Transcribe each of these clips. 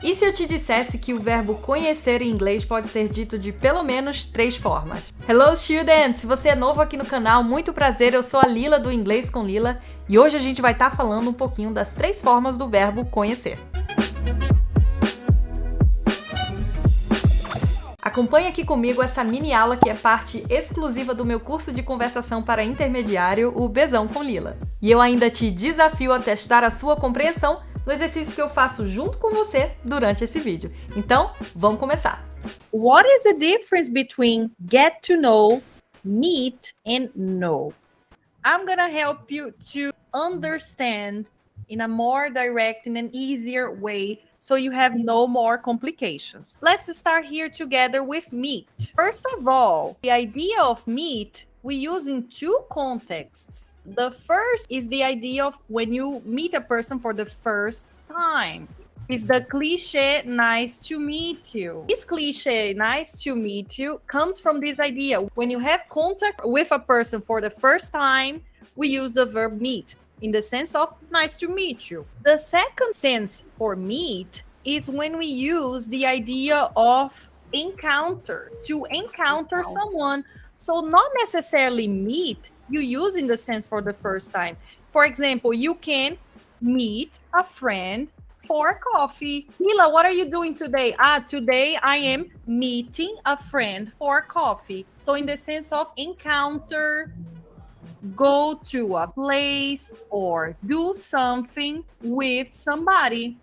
E se eu te dissesse que o verbo conhecer em inglês pode ser dito de pelo menos 3 formas? Hello, students! Se você é novo aqui no canal, muito prazer, eu sou a Lila do Inglês com Lila e hoje a gente vai estar falando um pouquinho das 3 formas do verbo conhecer. Acompanhe aqui comigo essa mini-aula que é parte exclusiva do meu curso de conversação para intermediário, o BZÃO com Lila. E eu ainda te desafio a testar a sua compreensão no exercício que eu faço junto com você durante esse vídeo. Então, vamos começar! What is the difference between get to know, meet, and know? I'm gonna help you to understand in a more direct and an easier way so you have no more complications. Let's start here together with meet. First of all, the idea of meet we use in 2 contexts. The first is the idea of when you meet a person for the first time. It's the cliche, nice to meet you. This cliche, nice to meet you, comes from this idea. When you have contact with a person for the first time, we use the verb meet in the sense of nice to meet you. The second sense for meet is when we use the idea of encounter, to encounter someone. So not necessarily meet, you use in the sense for the first time. For example, you can meet a friend for coffee. Lila, what are you doing today? Today I am meeting a friend for coffee. So in the sense of encounter, go to a place or do something with somebody.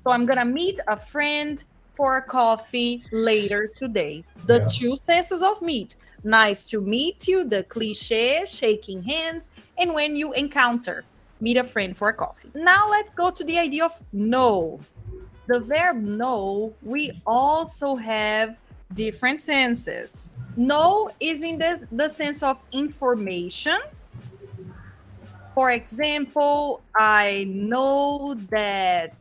So I'm gonna meet a friend for coffee later today. The 2 senses of meet. Nice to meet you, the cliche, shaking hands, and when you encounter, meet a friend for coffee. Now let's go to the idea of know. The verb know, we also have different senses. Know is in the sense of information. For example, I know that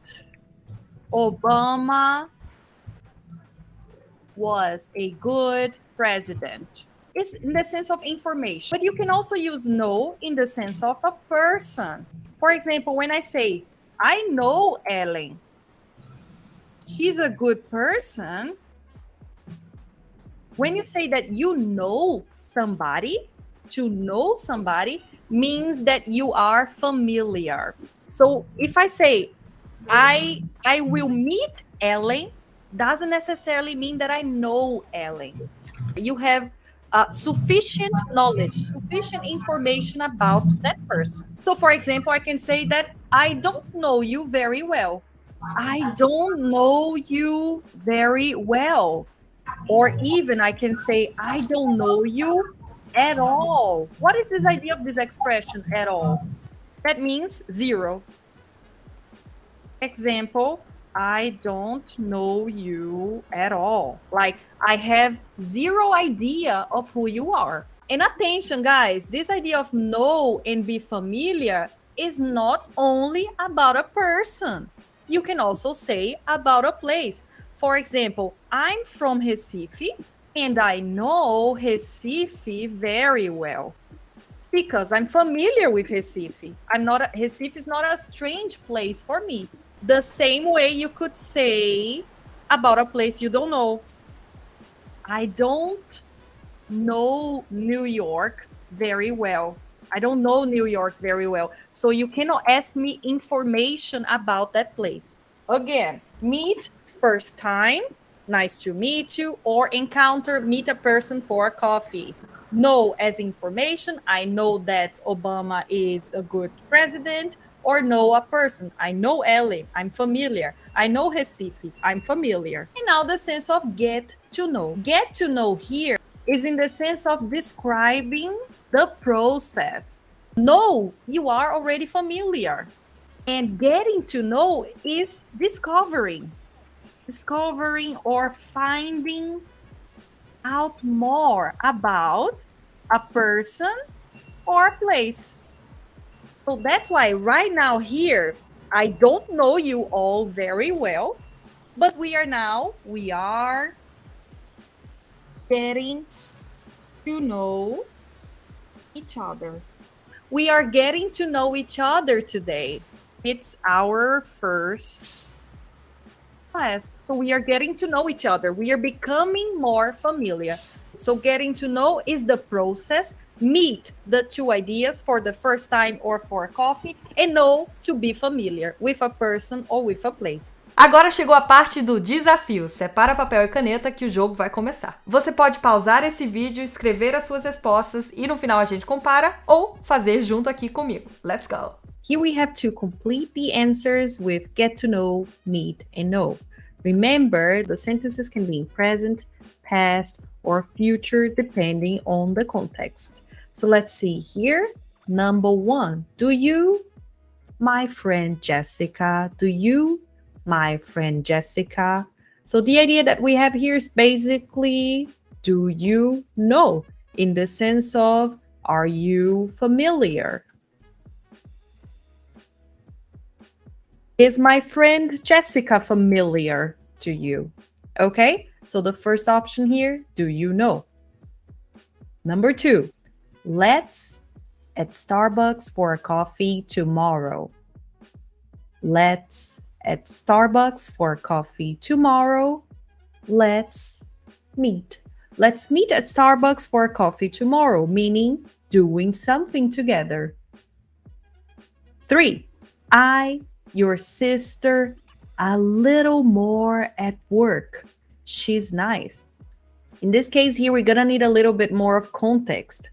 Obama was a good president. It's in the sense of information. But you can also use know in the sense of a person. For example, when I say, I know Ellen, she's a good person. When you say that you know somebody, to know somebody means that you are familiar. So if I say, I will meet Ellen, doesn't necessarily mean that I know Ellen. You have sufficient knowledge, sufficient information about that person. So for example, I can say that I don't know you very well. I don't know you very well. Or even I can say, I don't know you at all. What is this idea of this expression, at all? That means 0. Example, I don't know you at all. Like, I have 0 idea of who you are. And attention, guys, this idea of know and be familiar is not only about a person. You can also say about a place. For example, I'm from Recife and I know Recife very well because I'm familiar with Recife. Recife is not a strange place for me. The same way you could say about a place you don't know. I don't know New York very well. I don't know New York very well. So you cannot ask me information about that place. Again, meet, first time, nice to meet you, or encounter, meet a person for coffee. Know as information, I know that Obama is a good president, or know a person. I know Ellen, I'm familiar. I know Recife, I'm familiar. And now the sense of get to know. Get to know here is in the sense of describing the process. Know, you are already familiar. And getting to know is discovering or finding out more about a person or a place. So that's why right now here, I don't know you all very well, but we are getting to know each other. We are getting to know each other today. It's our first class. So we are getting to know each other. We are becoming more familiar. So getting to know is the process. Meet, the two ideas for the first time or for coffee. And know, to be familiar with a person or with a place. Agora chegou a parte do desafio. Separa papel e caneta que o jogo vai começar. Você pode pausar esse vídeo, escrever as suas respostas e no final a gente compara ou fazer junto aqui comigo. Let's go! Here we have to complete the answers with get to know, meet, and know. Remember, the sentences can be in present, past, or future depending on the context. So let's see here. Number 1. Do you, my friend Jessica? Do you, my friend Jessica? So the idea that we have here is basically, do you know? In the sense of, are you familiar? Is my friend Jessica familiar to you? Okay, so the first option here, do you know? Number 2, let's at Starbucks for a coffee tomorrow. Let's at Starbucks for coffee tomorrow. Let's meet. Let's meet at Starbucks for coffee tomorrow, meaning doing something together. 3, your sister, a little more at work. She's nice. In this case here, we're gonna need a little bit more of context.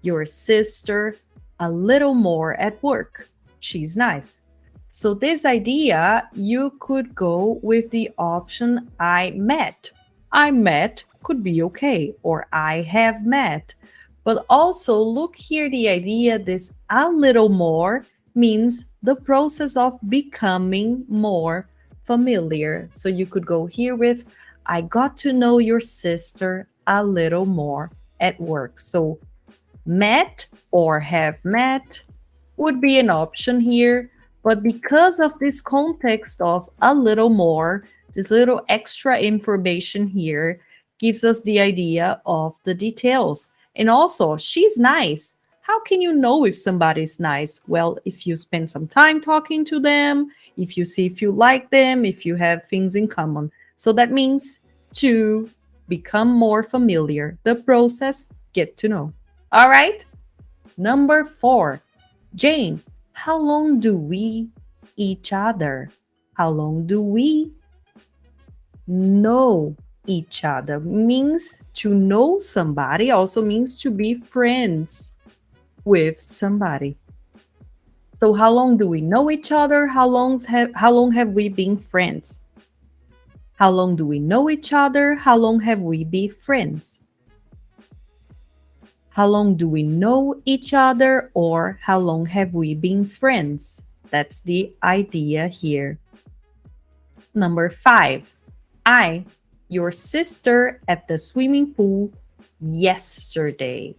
Your sister, a little more at work. She's nice. So this idea, you could go with the option I met. I met could be okay, or I have met. But also look here, the idea, this a little more means the process of becoming more familiar. So you could go here with, I got to know your sister a little more at work. So met or have met would be an option here. But because of this context of a little more, this little extra information here gives us the idea of the details. And also, she's nice. How can you know if somebody's nice? Well, if you spend some time talking to them, if you see if you like them, if you have things in common. So that means to become more familiar. The process, get to know. All right? Number 4. Jane, how long do we each other? How long do we know each other? Means to know somebody, also means to be friends with somebody. So how long do we know each other? How long have we been friends? How long do we know each other? How long have we been friends? How long do we know each other, or how long have we been friends? That's the idea here. Number 5. Your sister at the swimming pool yesterday.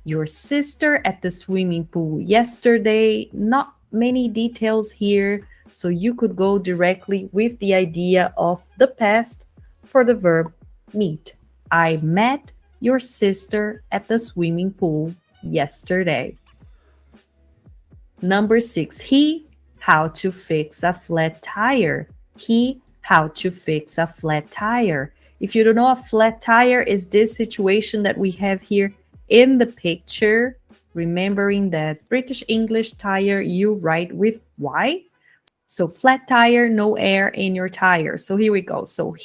Your sister at the swimming pool yesterday. Not many details here, so you could go directly with the idea of the past for the verb meet. I met your sister at the swimming pool yesterday. Number 6. How to fix a flat tire. How to fix a flat tire. If you don't know, a flat tire is this situation that we have here in the picture. Remembering that British English tire, you write with Y. So flat tire, no air in your tire. So here we go. So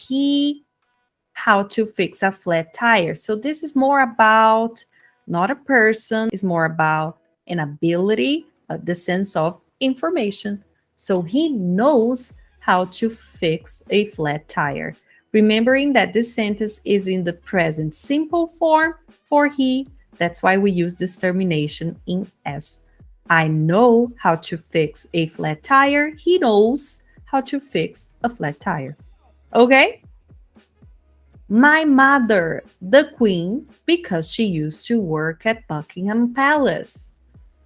how to fix a flat tire. So this is more about not a person, it's more about an ability, the sense of information. So he knows how to fix a flat tire. Remembering that this sentence is in the present simple form for he, that's why we use this termination in S. I know how to fix a flat tire. He knows how to fix a flat tire. Okay? My mother, the queen, because she used to work at Buckingham Palace.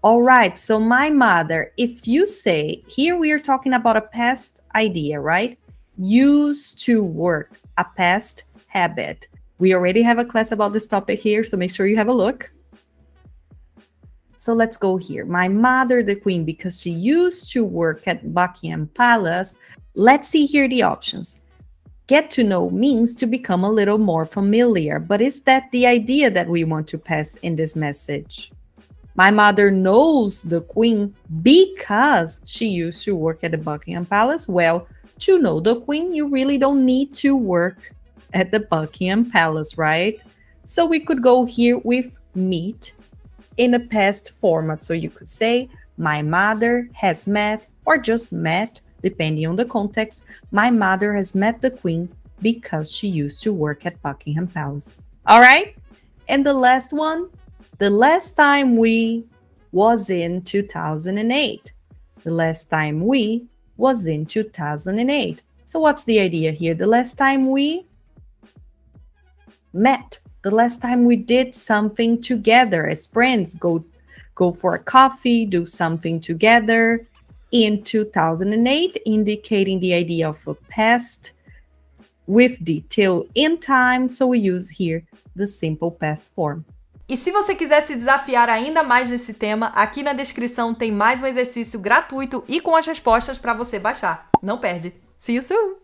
All right, so my mother, if you say, here we are talking about a past idea, right? Used to work, a past habit. We already have a class about this topic here, so make sure you have a look. So let's go here. My mother, the queen, because she used to work at Buckingham Palace. Let's see here the options. Get to know means to become a little more familiar, but is that the idea that we want to pass in this message? My mother knows the Queen because she used to work at the Buckingham Palace. Well, to know the Queen, you really don't need to work at the Buckingham Palace, right? So we could go here with meet in a past format. So you could say, my mother has met, or just met, depending on the context. My mother has met the Queen because she used to work at Buckingham Palace. All right? And the last one, the last time we was in 2008. The last time we was in 2008. So what's the idea here? The last time we met. The last time we did something together as friends, go for a coffee, do something together in 2008, indicating the idea of a past with detail in time. So we use here the simple past form. E se você quiser se desafiar ainda mais nesse tema, aqui na descrição tem mais um exercício gratuito e com as respostas para você baixar. Não perde! See you soon!